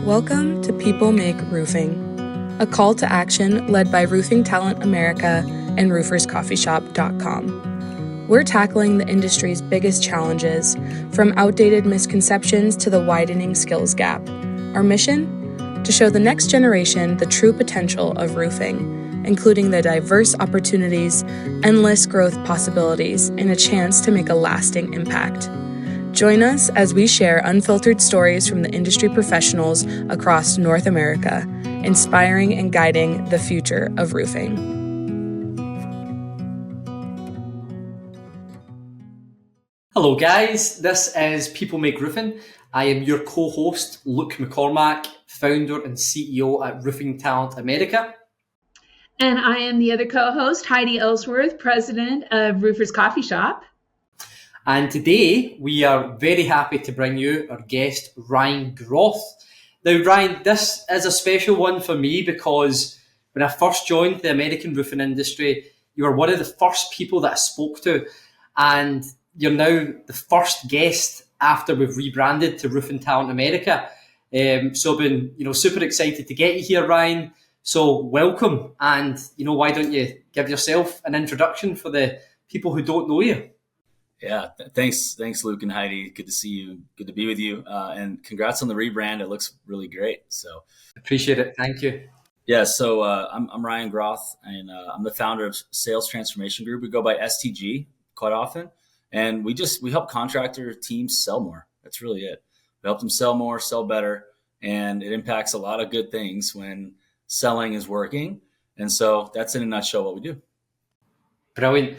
Welcome to People Make Roofing, a call to action led by Roofing Talent America and RoofersCoffeeShop.com. We're tackling the industry's biggest challenges, from outdated misconceptions to the widening skills gap. Our mission? To show the next generation the true potential of roofing, including the diverse opportunities, endless growth possibilities, and a chance to make a lasting impact. Join us as we share unfiltered stories from the industry professionals across North America, inspiring and guiding the future of roofing. Hello guys, this is People Make Roofing. I am your co-host, Luke McCormack, founder and CEO at Roofing Talent America. And I am the other co-host, Heidi Ellsworth, president of Roofers Coffee Shop. And today we are very happy to bring you our guest, Ryan Groth. Now Ryan, this is a special one for me because when I first joined the American roofing industry, you were one of the first people that I spoke to, and you're now the first guest after we've rebranded to Roofing Talent America. So I've been, super excited to get you here, Ryan. So welcome, and why don't you give yourself an introduction for the people who don't know you? Yeah, thanks, Luke and Heidi. Good to see you. Good to be with you. And congrats on the rebrand. It looks really great. So appreciate it. Thank you. Yeah. So I'm Ryan Groth, and I'm the founder of Sales Transformation Group. We go by STG quite often, and we help contractor teams sell more. That's really it. We help them sell more, sell better, and it impacts a lot of good things when selling is working. And so that's in a nutshell what we do. Brilliant.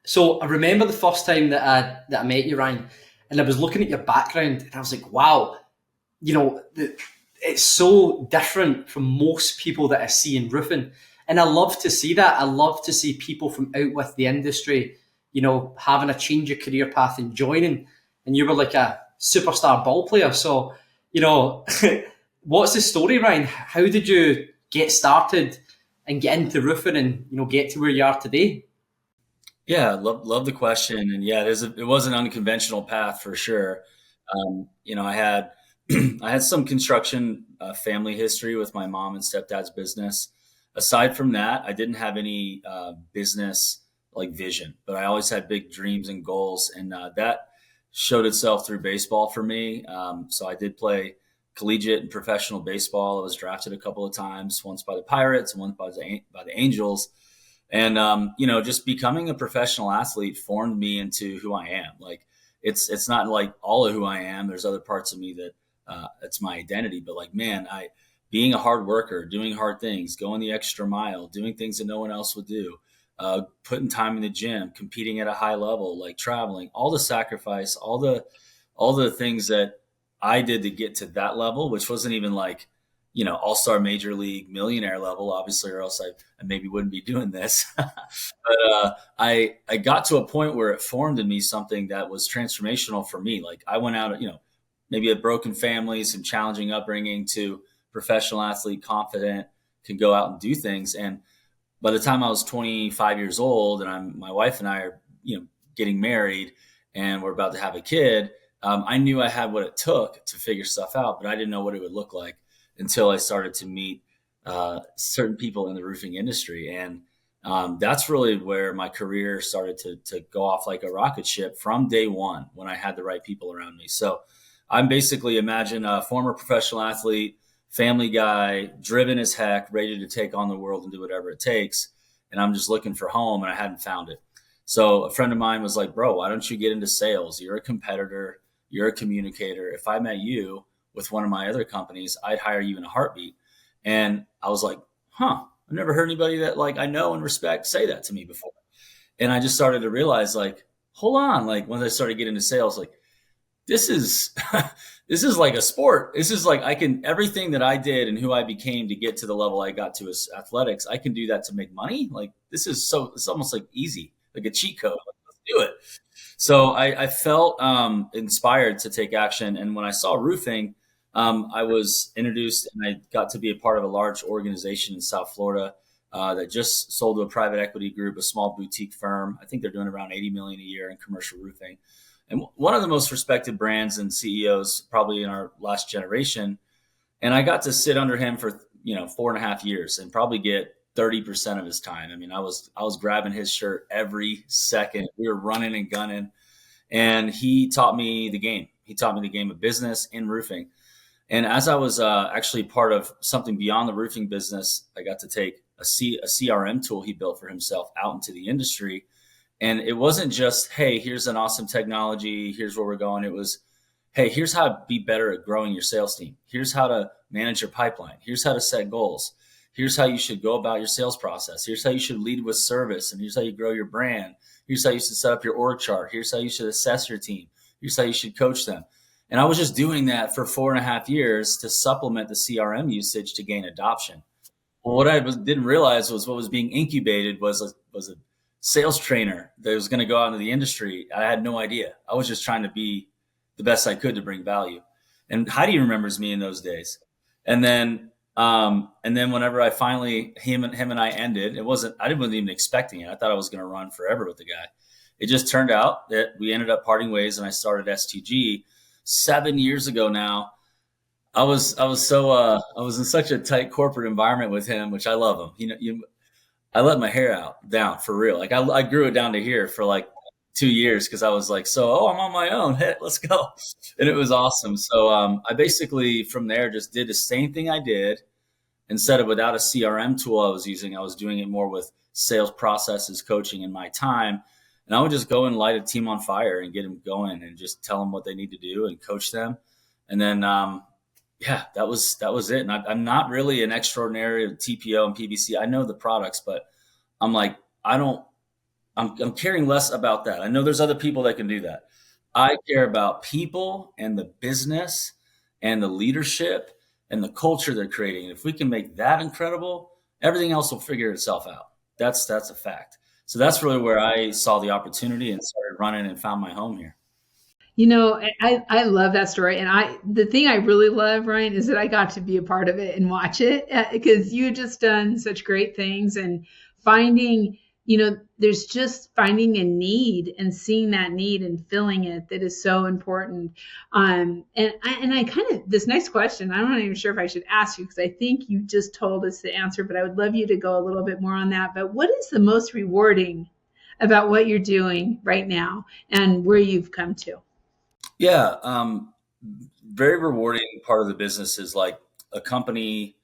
So I remember the first time that I met you, Ryan, and I was looking at your background and I was like, wow, it's so different from most people that I see in roofing. And I love to see that. I love to see people from out with the industry, having a change of career path and joining. And you were like a superstar ball player. So, what's the story, Ryan? How did you get started and get into roofing and, get to where you are today? Yeah, love the question, and yeah, it was an unconventional path for sure. I had I had some construction family history with my mom and stepdad's business. Aside from that, I didn't have any business like vision, but I always had big dreams and goals, and that showed itself through baseball for me. So I did play collegiate and professional baseball. I was drafted a couple of times, once by the Pirates and once by the Angels. And, just becoming a professional athlete formed me into who I am. Like, it's not like all of who I am. There's other parts of me that it's my identity. But like, man, being a hard worker, doing hard things, going the extra mile, doing things that no one else would do, putting time in the gym, competing at a high level, like traveling, all the sacrifice, all the things that I did to get to that level, which wasn't even like, all-star major league millionaire level, obviously, or else I maybe wouldn't be doing this. But I got to a point where it formed in me something that was transformational for me. Like I went out, maybe a broken family, some challenging upbringing, to professional athlete, confident, can go out and do things. And by the time I was 25 years old, and my wife and I are, getting married, and we're about to have a kid, I knew I had what it took to figure stuff out, but I didn't know what it would look like until I started to meet certain people in the roofing industry. And that's really where my career started to go off like a rocket ship from day one, when I had the right people around me. So I'm basically, imagine a former professional athlete, family guy, driven as heck, ready to take on the world and do whatever it takes. And I'm just looking for home, and I hadn't found it. So a friend of mine was like, bro, why don't you get into sales? You're a competitor. You're a communicator. If I met you with one of my other companies, I'd hire you in a heartbeat. And I was like, I've never heard anybody that like I know and respect say that to me before. And I just started to realize, like, hold on, like once I started getting into sales, like this is this is like a sport. This is like everything that I did and who I became to get to the level I got to as athletics, I can do that to make money. Like it's almost like easy, like a cheat code. Like, let's do it. So I felt inspired to take action. And when I saw roofing, I was introduced, and I got to be a part of a large organization in South Florida that just sold to a private equity group, a small boutique firm. I think they're doing around 80 million a year in commercial roofing. And one of the most respected brands and CEOs probably in our last generation. And I got to sit under him for, 4.5 years and probably get 30% of his time. I mean, I was grabbing his shirt every second. We were running and gunning, and he taught me the game. He taught me the game of business in roofing. And as I was actually part of something beyond the roofing business, I got to take a CRM tool he built for himself out into the industry. And it wasn't just, hey, here's an awesome technology, here's where we're going. It was, hey, here's how to be better at growing your sales team. Here's how to manage your pipeline. Here's how to set goals. Here's how you should go about your sales process. Here's how you should lead with service. And here's how you grow your brand. Here's how you should set up your org chart. Here's how you should assess your team. Here's how you should coach them. And I was just doing that for 4.5 years to supplement the CRM usage to gain adoption. Well, what I didn't realize was what was being incubated was a sales trainer that was going to go out into the industry. I had no idea. I was just trying to be the best I could to bring value. And Heidi remembers me in those days. And then whenever I finally, him and I ended, I wasn't even expecting it. I thought I was going to run forever with the guy. It just turned out that we ended up parting ways, and I started STG 7 years ago now. I was in such a tight corporate environment with him, which I love him. I let my hair down for real. Like I grew it down to here for like 2 years because I was like, I'm on my own. Hey, let's go. And it was awesome. So I basically from there just did the same thing I did. Instead of without a CRM tool I was using, I was doing it more with sales processes, coaching in my time. And I would just go and light a team on fire and get them going and just tell them what they need to do and coach them. And then, that was it. And I'm not really an extraordinary TPO and PVC. I know the products, but I'm like, I'm caring less about that. I know there's other people that can do that. I care about people and the business and the leadership and the culture they're creating. If we can make that incredible, everything else will figure itself out. That's a fact. So that's really where I saw the opportunity and started running and found my home here. I love that story. And the thing I really love, Ryan, is that I got to be a part of it and watch it because you just done such great things and finding, there's just finding a need and seeing that need and filling it that is so important. And I kind of, this next question, I'm not even sure if I should ask you because I think you just told us the answer, but I would love you to go a little bit more on that. But what is the most rewarding about what you're doing right now and where you've come to? Yeah. Very rewarding part of the business is like a company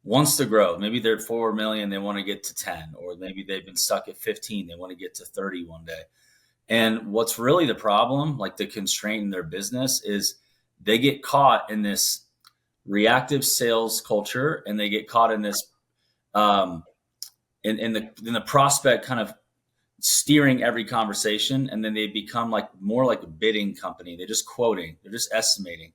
wants to grow. Maybe they're 4 million, they want to get to 10, or maybe they've been stuck at 15, they want to get to 30 one day. And what's really the problem, like the constraint in their business, is they get caught in this reactive sales culture, and they get caught in this in the prospect kind of steering every conversation, and then they become more like a bidding company. They're just quoting, they're just estimating.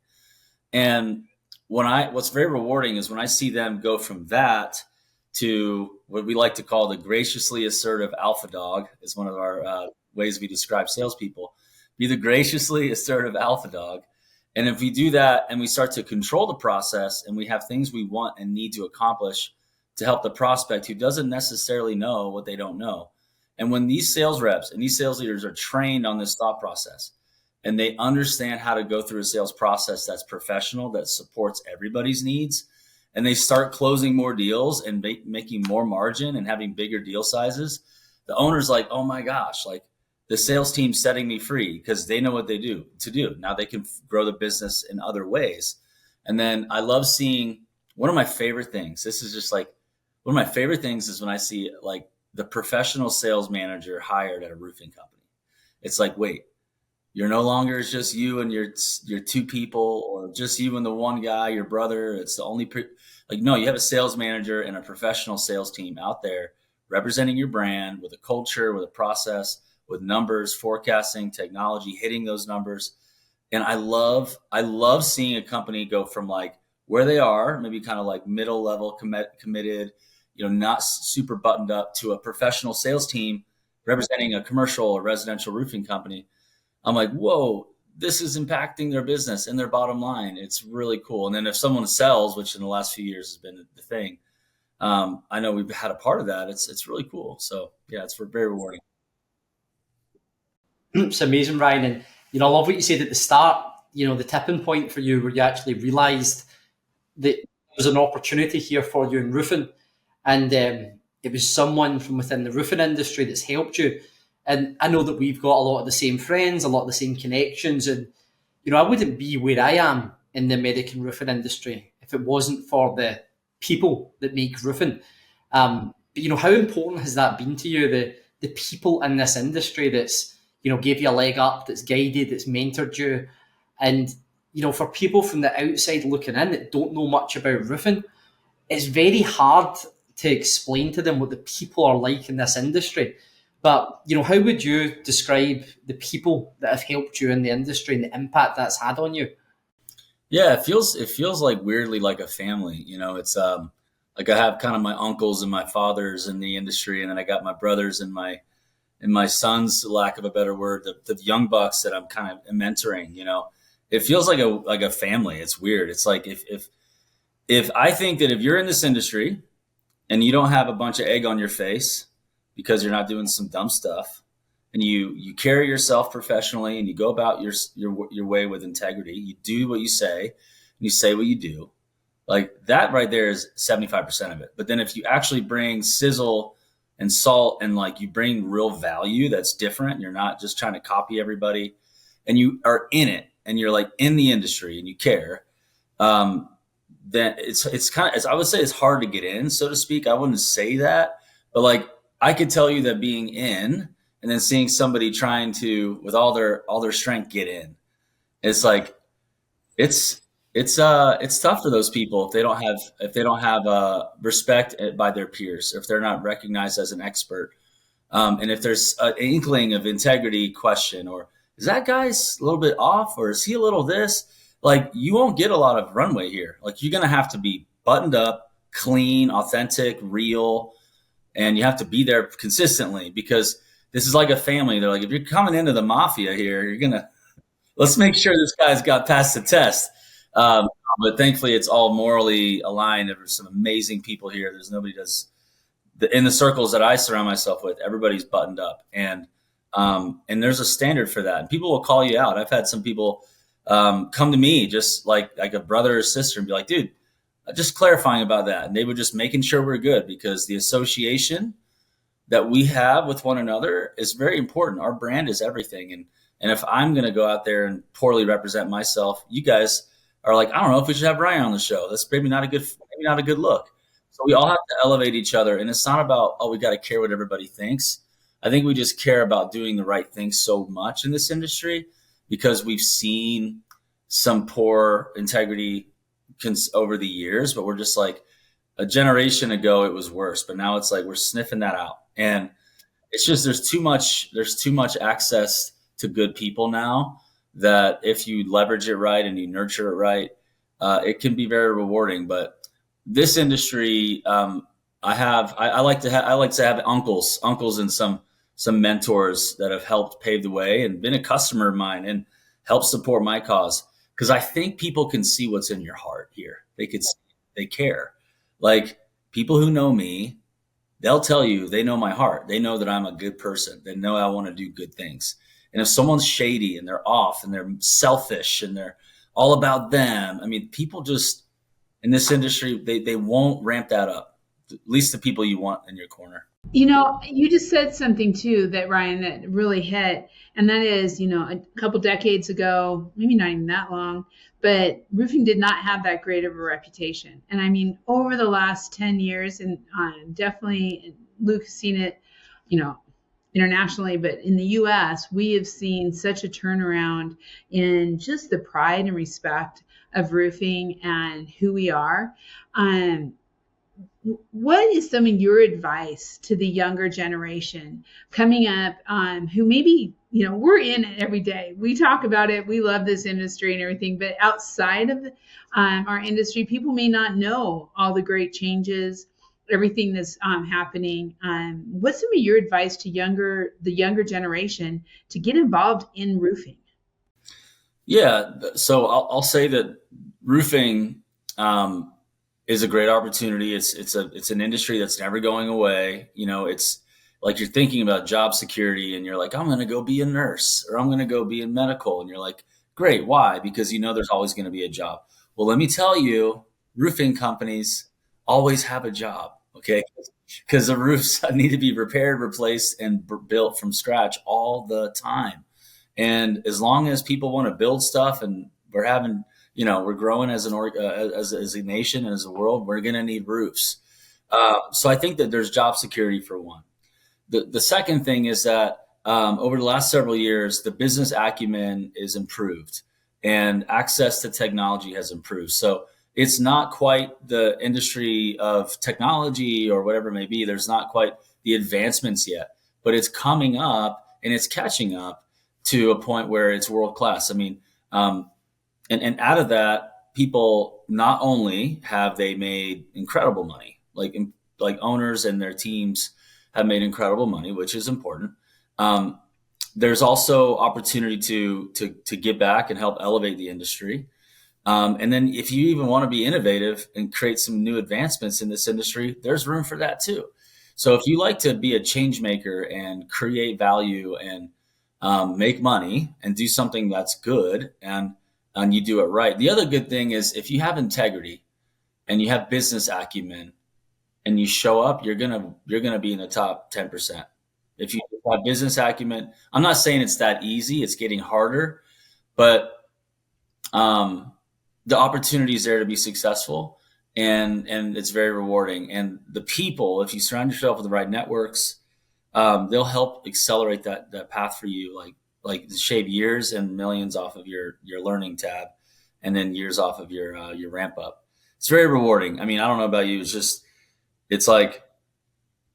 And what's very rewarding is when I see them go from that to what we like to call the graciously assertive alpha dog, is one of our ways we describe salespeople. Be the graciously assertive alpha dog. And if we do that and we start to control the process and we have things we want and need to accomplish to help the prospect who doesn't necessarily know what they don't know. And when these sales reps and these sales leaders are trained on this thought process, and they understand how to go through a sales process that's professional, that supports everybody's needs, and they start closing more deals and making more margin and having bigger deal sizes, the owner's like, oh my gosh, like the sales team's setting me free because they know what they do. Now they can grow the business in other ways. And then I love seeing one of my favorite things. This is just like one of my favorite things is when I see like the professional sales manager hired at a roofing company. It's like, wait, you're no longer just you and your two people, or just you and the one guy, your brother. It's the only no, you have a sales manager and a professional sales team out there representing your brand with a culture, with a process, with numbers, forecasting, technology, hitting those numbers. And I love seeing a company go from like where they are, maybe kind of like middle level committed, not super buttoned up, to a professional sales team representing a commercial or residential roofing company. I'm like, whoa, this is impacting their business and their bottom line. It's really cool. And then if someone sells, which in the last few years has been the thing, I know we've had a part of that. It's really cool. So yeah, it's very rewarding. It's amazing, Ryan. And, I love what you said at the start, the tipping point for you where you actually realized that there's an opportunity here for you in roofing, and it was someone from within the roofing industry that's helped you. And I know that we've got a lot of the same friends, a lot of the same connections, and I wouldn't be where I am in the American roofing industry if it wasn't for the people that make roofing. But how important has that been to you? The people in this industry that's gave you a leg up, that's guided, that's mentored you, and for people from the outside looking in that don't know much about roofing, it's very hard to explain to them what the people are like in this industry. But how would you describe the people that have helped you in the industry and the impact that's had on you? Yeah, it feels like weirdly like a family. It's like I have kind of my uncles and my fathers in the industry, and then I got my brothers and my sons, lack of a better word, the young bucks that I'm kind of mentoring. It feels like a family. It's weird. It's like if I think that if you're in this industry and you don't have a bunch of egg on your face because you're not doing some dumb stuff, and you carry yourself professionally and you go about your way with integrity, you do what you say and you say what you do, like that right there is 75% of it. But then if you actually bring sizzle and salt and like you bring real value that's different, you're not just trying to copy everybody, and you are in it and you're like in the industry and you care, then it's kind of, I would say it's hard to get in, so to speak. I wouldn't say that, but like I could tell you that being in and then seeing somebody trying to, with all their strength, get in, it's like, it's tough for those people if they don't have respect by their peers, if they're not recognized as an expert, and if there's an inkling of integrity question, or is that guy's a little bit off, or is he a little this, like you won't get a lot of runway here. Like you're gonna have to be buttoned up, clean, authentic, real, and you have to be there consistently, because this is like a family. They're like, if you're coming into the mafia here, let's make sure this guy's got past the test. But thankfully, it's all morally aligned. There's some amazing people here. There's nobody in the circles that I surround myself with, everybody's buttoned up, and there's a standard for that. And people will call you out. I've had some people come to me just like a brother or sister and be like, dude, just clarifying about that. And they were just making sure we're good, because the association that we have with one another is very important. Our brand is everything. And if I'm going to go out there and poorly represent myself, you guys are like, I don't know if we should have Ryan on the show. That's maybe not a good look. So we all have to elevate each other. And it's not about, we got to care what everybody thinks. I think we just care about doing the right thing so much in this industry, because we've seen some poor integrity over the years, but we're just like, a generation ago it was worse, but now it's like we're sniffing that out. And it's just there's too much access to good people now, that if you leverage it right and you nurture it right, it can be very rewarding. But this industry, I like to have uncles and some mentors that have helped pave the way and been a customer of mine and helped support my cause. Because I think people can see what's in your heart here. They care. Like people who know me, they'll tell you they know my heart. They know that I'm a good person. They know I want to do good things. And if someone's shady and they're off and they're selfish and they're all about them, I mean, people just in this industry, they won't ramp that up. At least the people you want in your corner. You just said something too, that Ryan, that really hit. And that is, a couple decades ago, maybe not even that long, but roofing did not have that great of a reputation. And I mean, over the last 10 years, and definitely Luke has seen it, internationally, but in the US, we have seen such a turnaround in just the pride and respect of roofing and who we are. What is some of your advice to the younger generation coming up, who maybe, we're in it every day. We talk about it. We love this industry and everything, but outside of our industry, people may not know all the great changes, everything that's happening. What's some of your advice to the younger generation to get involved in roofing? Yeah. So I'll say that roofing, is a great opportunity. It's an industry that's never going away. It's like you're thinking about job security and you're like, I'm going to go be a nurse, or I'm going to go be in medical. And you're like, great. Why? Because there's always going to be a job. Well, let me tell you, roofing companies always have a job, okay? Because the roofs need to be repaired, replaced, and built from scratch all the time. And as long as people want to build stuff, and we're having, we're growing as as a nation and as a world, we're going to need roofs. So I think that there's job security for one. The second thing is that over the last several years, the business acumen is improved and access to technology has improved. So it's not quite the industry of technology or whatever it may be. There's not quite the advancements yet, but it's coming up and it's catching up to a point where it's world class. I mean, and out of that, people not only have they made incredible money, like owners and their teams have made incredible money, which is important. There's also opportunity to give back and help elevate the industry. And then if you even want to be innovative and create some new advancements in this industry, there's room for that too. So if you like to be a change maker and create value and make money and do something that's good and you do it right. The other good thing is if you have integrity and you have business acumen and you show up, you're gonna be in the top 10%. If you have business acumen, I'm not saying it's that easy. It's getting harder, but the opportunity is there to be successful, and it's very rewarding. And the people, if you surround yourself with the right networks, they'll help accelerate that path for you, like shave years and millions off of your learning tab, and then years off of your ramp up. It's very rewarding. I mean, I don't know about you.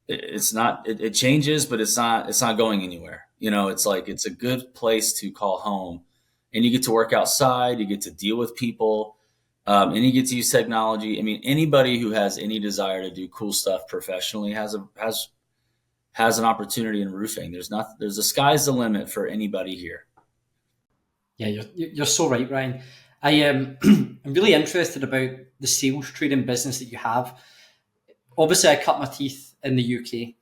It changes, but it's not going anywhere. It's a good place to call home, and you get to work outside, you get to deal with people, and you get to use technology. I mean, anybody who has any desire to do cool stuff professionally has an opportunity in roofing. The sky's the limit for anybody here. Yeah, you're so right, Ryan. I'm really interested about the sales trading business that you have. Obviously, I cut my teeth in the UK,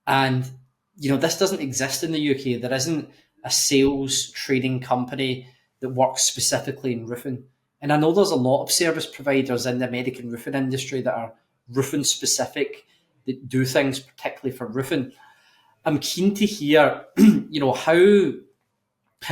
and this doesn't exist in the UK. There isn't a sales trading company that works specifically in roofing. And I know there's a lot of service providers in the American roofing industry that are roofing specific, that do things particularly for roofing. I'm keen to hear, how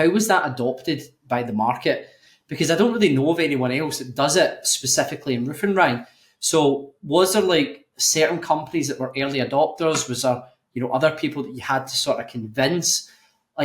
was that adopted by the market? Because I don't really know of anyone else that does it specifically in roofing, Ryan. So was there certain companies that were early adopters? Was there, other people that you had to sort of convince?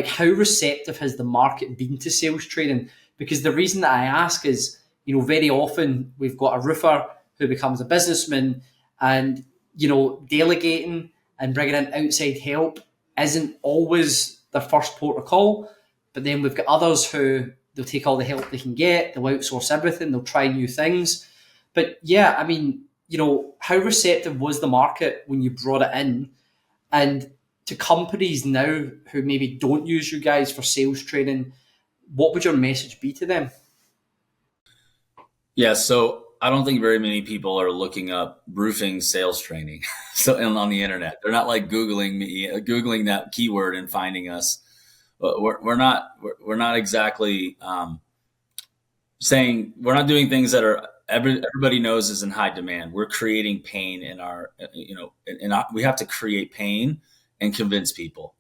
How receptive has the market been to sales trading? Because the reason that I ask is, very often we've got a roofer who becomes a businessman, and, delegating and bringing in outside help isn't always their first port of call. But then we've got others who they'll take all the help they can get, they'll outsource everything, they'll try new things. But yeah, I mean, how receptive was the market when you brought it in? And to companies now who maybe don't use you guys for sales training, what would your message be to them? Yeah, so I don't think very many people are looking up roofing sales training on the internet. They're not Googling that keyword and finding us. We're not exactly saying, we're not doing things that are everybody knows is in high demand. We're creating pain in we have to create pain and convince people.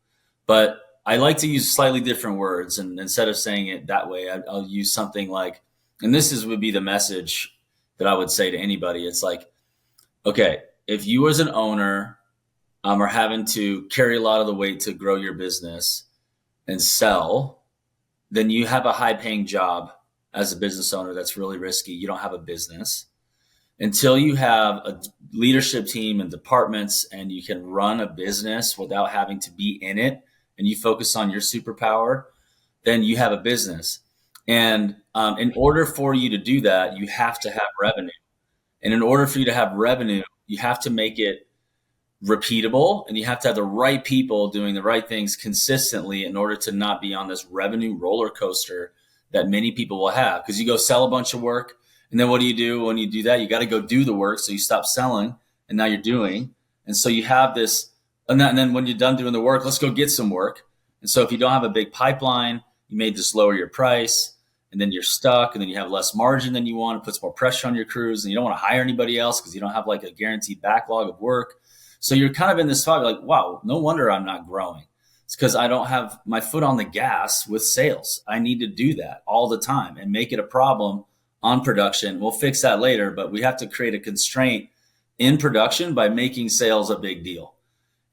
But I like to use slightly different words, and instead of saying it that way, I'll use something like, and would be the message that I would say to anybody. It's like, okay, if you as an owner are having to carry a lot of the weight to grow your business and sell, then you have a high paying job as a business owner. That's really risky. You don't have a business until you have a leadership team and departments, and you can run a business without having to be in it, and you focus on your superpower, then you have a business. And in order for you to do that, you have to have revenue. And in order for you to have revenue, you have to make it repeatable, and you have to have the right people doing the right things consistently in order to not be on this revenue roller coaster that many people will have. Because you go sell a bunch of work, and then what do you do when you do that? You got to go do the work. So you stop selling, and now you're doing. And so you have this, and then when you're done doing the work, let's go get some work. And so if you don't have a big pipeline, you may just lower your price. and then you're stuck, and then you have less margin than you want. It puts more pressure on your crews, and you don't want to hire anybody else because you don't have like a guaranteed backlog of work. So you're kind of in this fog, like, wow, no wonder I'm not growing. It's because I don't have my foot on the gas with sales. I need to do that all the time and make it a problem on production. We'll fix that later, but we have to create a constraint in production by making sales a big deal.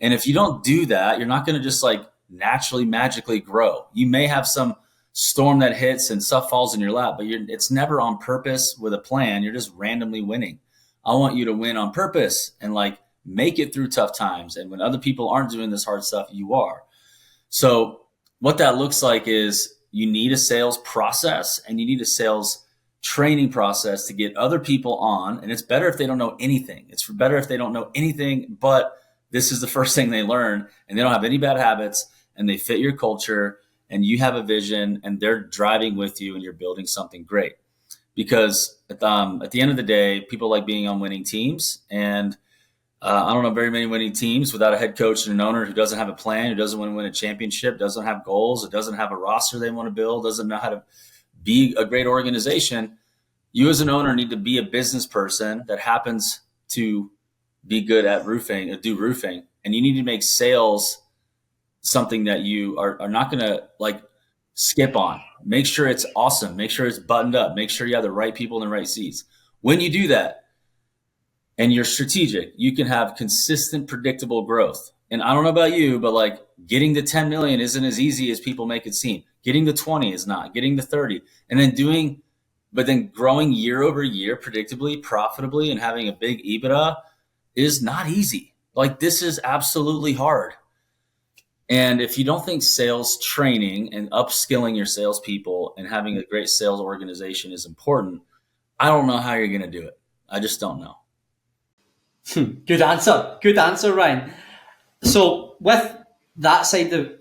And if you don't do that, you're not going to just like naturally, magically grow. You may have some storm that hits and stuff falls in your lap, but it's never on purpose with a plan. You're just randomly winning. I want you to win on purpose and like make it through tough times. And when other people aren't doing this hard stuff, you are. So what that looks like is you need a sales process and you need a sales training process to get other people on. And it's better if they don't know anything. It's better if they don't know anything, but this is the first thing they learn and they don't have any bad habits and they fit your culture and you have a vision and they're driving with you and you're building something great. Because at the end of the day, people like being on winning teams. And I don't know very many winning teams without a head coach and an owner who doesn't have a plan, who doesn't want to win a championship, doesn't have goals, it doesn't have a roster they want to build, doesn't know how to be a great organization. You as an owner need to be a business person that happens to be good at roofing, or do roofing, and you need to make sales something that you are not going to like skip on. Make sure it's awesome. Make sure it's buttoned up. Make sure you have the right people in the right seats. When you do that and you're strategic, you can have consistent, predictable growth. And I don't know about you, but like getting to 10 million isn't as easy as people make it seem. Getting to 20 is not. Getting to 30. And then growing year over year, predictably, profitably, and having a big EBITDA is not easy. Like this is absolutely hard. And if you don't think sales training and upskilling your salespeople and having a great sales organization is important, I don't know how you're going to do it. I just don't know. Good answer, Ryan. So with that side of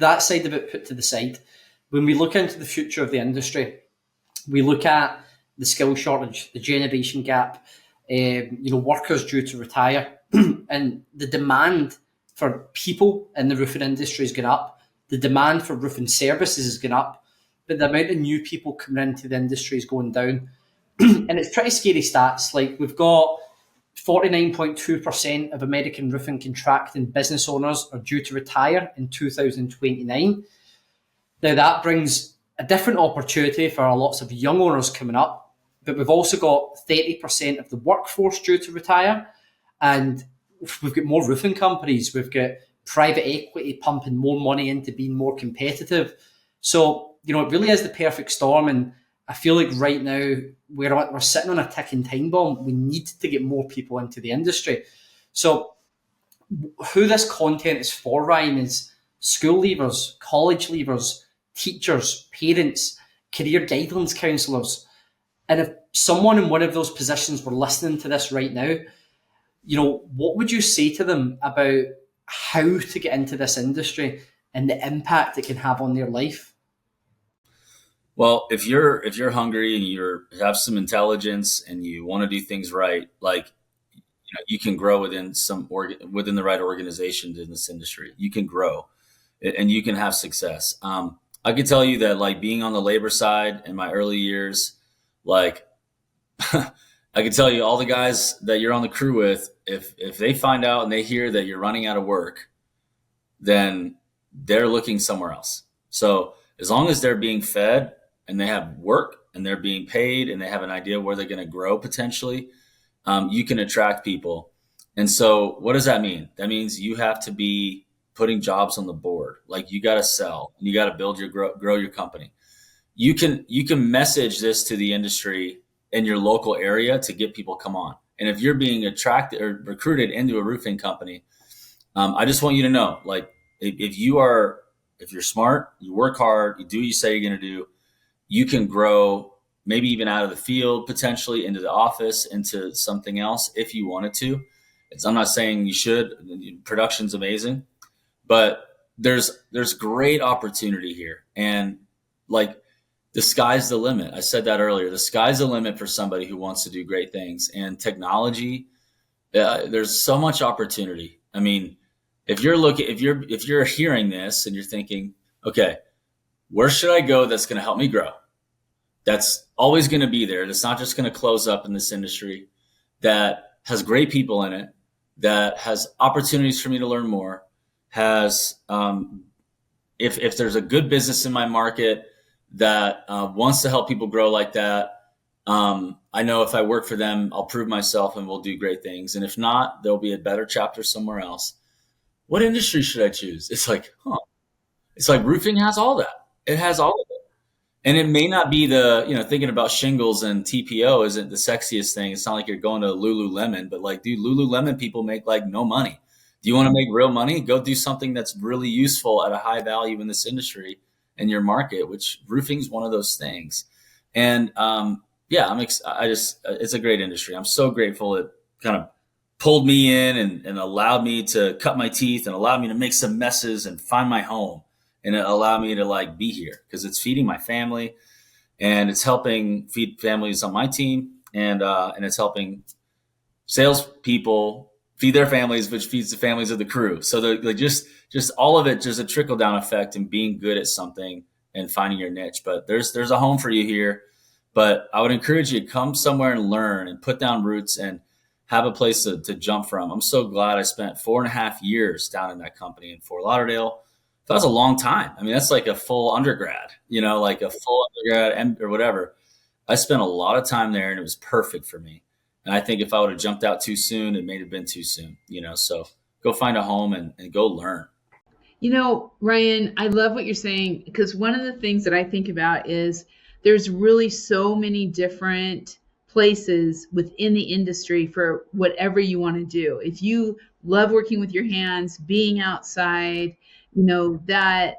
it put to the side, when we look into the future of the industry, we look at the skill shortage, the generation gap, workers due to retire, and the demand for people in the roofing industry is going up. The demand for roofing services is going up, but the amount of new people coming into the industry is going down. And it's pretty scary stats. Like we've got 49.2% of American roofing contracting business owners are due to retire in 2029. Now that brings a different opportunity for lots of young owners coming up, but we've also got 30% of the workforce due to retire, and we've got more roofing companies. We've got private equity pumping more money into being more competitive. So, it really is the perfect storm. And I feel like right now we're sitting on a ticking time bomb. We need to get more people into the industry. So who this content is for, Ryan, is school leavers, college leavers, teachers, parents, career guidance counsellors. And if someone in one of those positions were listening to this right now, what would you say to them about how to get into this industry and the impact it can have on their life? Well, if you're hungry and you have some intelligence and you want to do things right, like you can grow within within the right organizations in this industry. You can grow, and you can have success. I can tell you that, like being on the labor side in my early years, like I can tell you all the guys that you're on the crew with, if they find out and they hear that you're running out of work, then they're looking somewhere else. So as long as they're being fed and they have work and they're being paid and they have an idea where they're going to grow potentially, you can attract people. And so what does that mean? That means you have to be putting jobs on the board. Like you got to sell and you got to build grow your company. You can message this to the industry in your local area to get people come on. And if you're being attracted or recruited into a roofing company, I just want you to know, like if you're smart, you work hard, you do what you say you're going to do, you can grow maybe even out of the field, potentially into the office, into something else if you wanted to. I'm not saying you should. Production's amazing, but there's great opportunity here. And like the sky's the limit. I said that earlier. The sky's the limit for somebody who wants to do great things. And technology, there's so much opportunity. I mean, if you're hearing this and you're thinking, okay, where should I go that's going to help me grow? that's always going to be there. That's not just going to close up in this industry, that has great people in it, that has opportunities for me to learn more, has, if there's a good business in my market that wants to help people grow like that, I know if I work for them, I'll prove myself and we'll do great things. And if not, there'll be a better chapter somewhere else. What industry should I choose? It's like, it's like roofing has all that. It has all of it. And it may not be thinking about shingles and TPO isn't the sexiest thing. It's not like you're going to Lululemon, but like, dude, Lululemon people make like no money. Do you want to make real money? Go do something that's really useful at a high value in this industry and your market, which roofing is one of those things. And, it's a great industry. I'm so grateful it kind of pulled me in and allowed me to cut my teeth and allowed me to make some messes and find my home. And it allowed me to like be here because it's feeding my family and it's helping feed families on my team. And it's helping salespeople feed their families, which feeds the families of the crew. So they're just all of it, just a trickle down effect and being good at something and finding your niche. But there's a home for you here. But I would encourage you to come somewhere and learn and put down roots and have a place to jump from. I'm so glad I spent 4.5 years down in that company in Fort Lauderdale. That was a long time. I mean, that's like a full undergrad, like a full undergrad or whatever. I spent a lot of time there and it was perfect for me. And I think if I would have jumped out too soon, it may have been too soon, so go find a home and go learn. Ryan, I love what you're saying, because one of the things that I think about is there's really so many different places within the industry for whatever you want to do. If you love working with your hands, being outside, that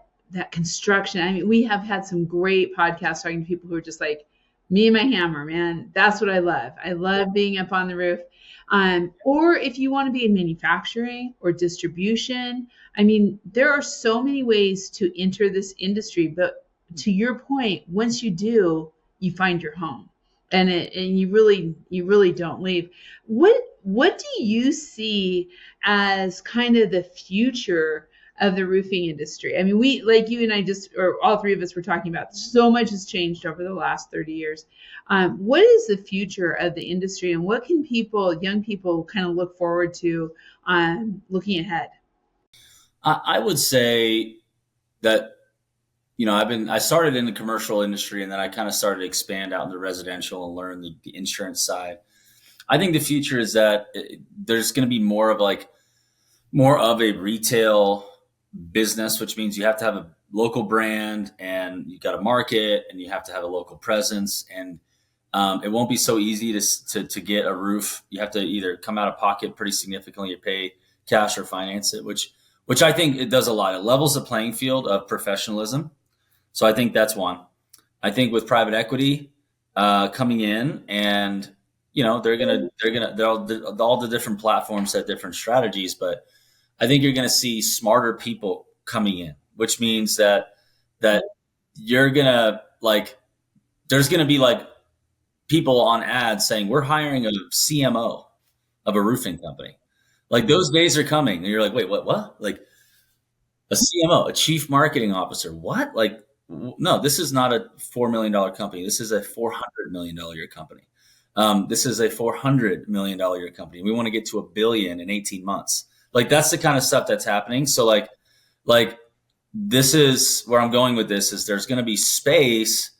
construction. I mean, we have had some great podcasts talking to people who are just like, me and my hammer, man. That's what I love. I love being up on the roof. Or if you want to be in manufacturing or distribution, I mean, there are so many ways to enter this industry. But to your point, once you do, you find your home, and you really don't leave. What do you see as kind of the future of the roofing industry? I mean, we, like you and I or all three of us were talking about, so much has changed over the last 30 years. What is the future of the industry, and what can young people kind of look forward to looking ahead? I would say that, I started in the commercial industry and then I kind of started to expand out into residential and learn the insurance side. I think the future is that there's going to be more of a retail business, which means you have to have a local brand and you got to market and you have to have a local presence. And it won't be so easy to get a roof. You have to either come out of pocket pretty significantly or pay cash or finance it, which I think it does a lot. It levels the playing field of professionalism. So I think that's one. I think with private equity coming in, and all the different platforms have different strategies, but I think you're going to see smarter people coming in, which means that you're going to there's going to be people on ads saying we're hiring a CMO of a roofing company. Like those days are coming, and you're like, wait, what? Like a CMO, a chief marketing officer. What? Like, no, this is not a $4 million company. This is a $400 million year company. This is a $400 million year company. We want to get to $1 billion in 18 months. Like that's the kind of stuff that's happening. So like this is where I'm going with this, is there's going to be space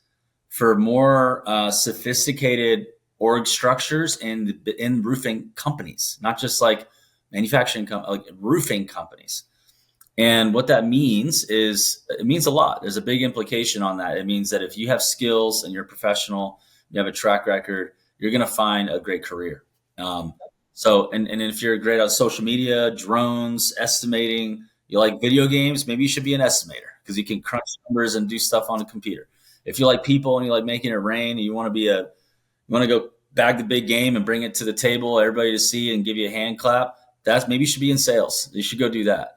for more sophisticated org structures in roofing companies, not just like manufacturing like roofing companies. And what that means is it means a lot. There's a big implication on that. It means that if you have skills and you're a professional, you have a track record, you're going to find a great career. So if you're great on social media, drones, estimating, you like video games, maybe you should be an estimator because you can crunch numbers and do stuff on a computer. If you like people and you like making it rain and you want to go bag the big game and bring it to the table, everybody to see and give you a hand clap, maybe you should be in sales. You should go do that.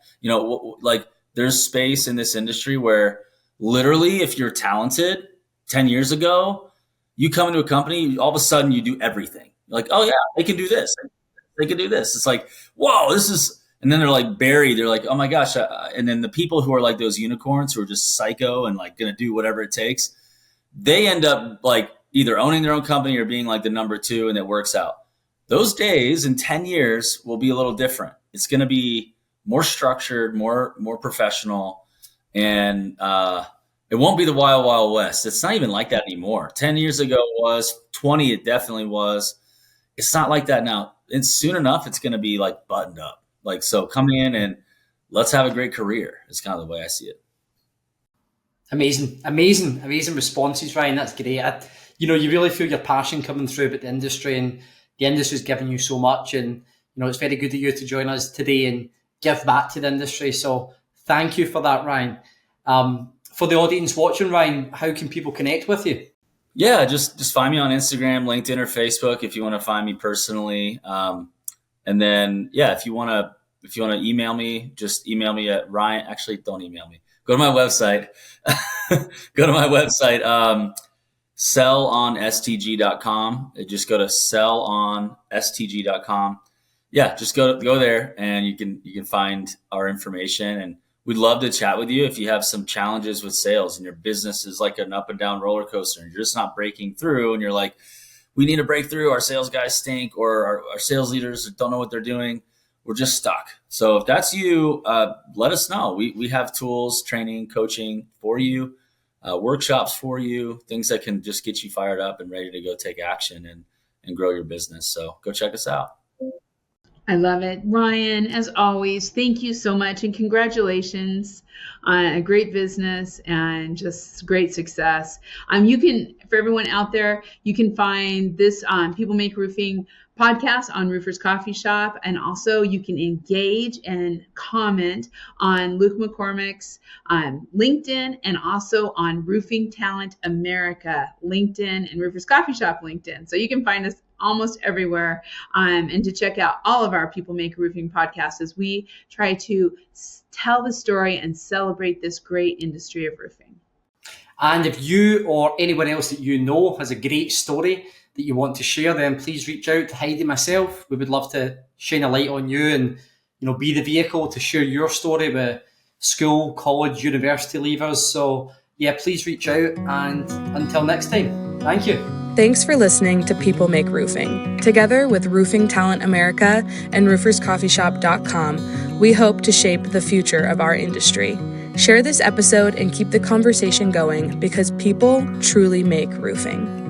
There's space in this industry where literally if you're talented 10 years ago, you come into a company, all of a sudden you do everything. You're like, oh yeah, they can do this. They can do this. It's like, whoa, and then they're like buried. They're like, oh my gosh. And then the people who are like those unicorns who are just psycho and like going to do whatever it takes, they end up like either owning their own company or being like the number two, and it works out. Those days in 10 years will be a little different. It's going to be more structured, more professional, and it won't be the wild, wild west. It's not even like that anymore. 10 years ago it was, 20 it definitely was. It's not like that now. And soon enough, it's going to be like buttoned up. Like, so come in and let's have a great career. It's kind of the way I see it. Amazing responses, Ryan. That's great. You really feel your passion coming through about the industry, and the industry's given you so much. And, it's very good of you to join us today and give back to the industry. So thank you for that, Ryan. For the audience watching, Ryan, how can people connect with you? Yeah, just find me on Instagram, LinkedIn, or Facebook if you want to find me personally. And then, if you want to email me, just email me at Ryan. Actually, don't email me. Go to my website. sellonstg.com. Just go to sellonstg.com. Yeah, just go there and you can find our information, and we'd love to chat with you if you have some challenges with sales and your business is like an up and down roller coaster and you're just not breaking through and you're like, we need to break through. Our sales guys stink, or our sales leaders don't know what they're doing. We're just stuck. So if that's you, let us know. We have tools, training, coaching for you, workshops for you, things that can just get you fired up and ready to go take action and grow your business. So go check us out. I love it. Ryan, as always, thank you so much and congratulations on a great business and just great success. For everyone out there, you can find this People Make Roofing podcast on Roofers Coffee Shop, and also you can engage and comment on Luke McCormick's LinkedIn, and also on Roofing Talent America LinkedIn and Roofers Coffee Shop LinkedIn. So you can find us almost everywhere, and to check out all of our People Make Roofing podcasts as we try to tell the story and celebrate this great industry of roofing. And if you or anyone else that you know has a great story that you want to share, then please reach out to Heidi and myself. We would love to shine a light on you and be the vehicle to share your story with school, college, university leavers. So please reach out, and until next time, thank you. Thanks for listening to People Make Roofing. Together with Roofing Talent America and RoofersCoffeeShop.com, we hope to shape the future of our industry. Share this episode and keep the conversation going, because people truly make roofing.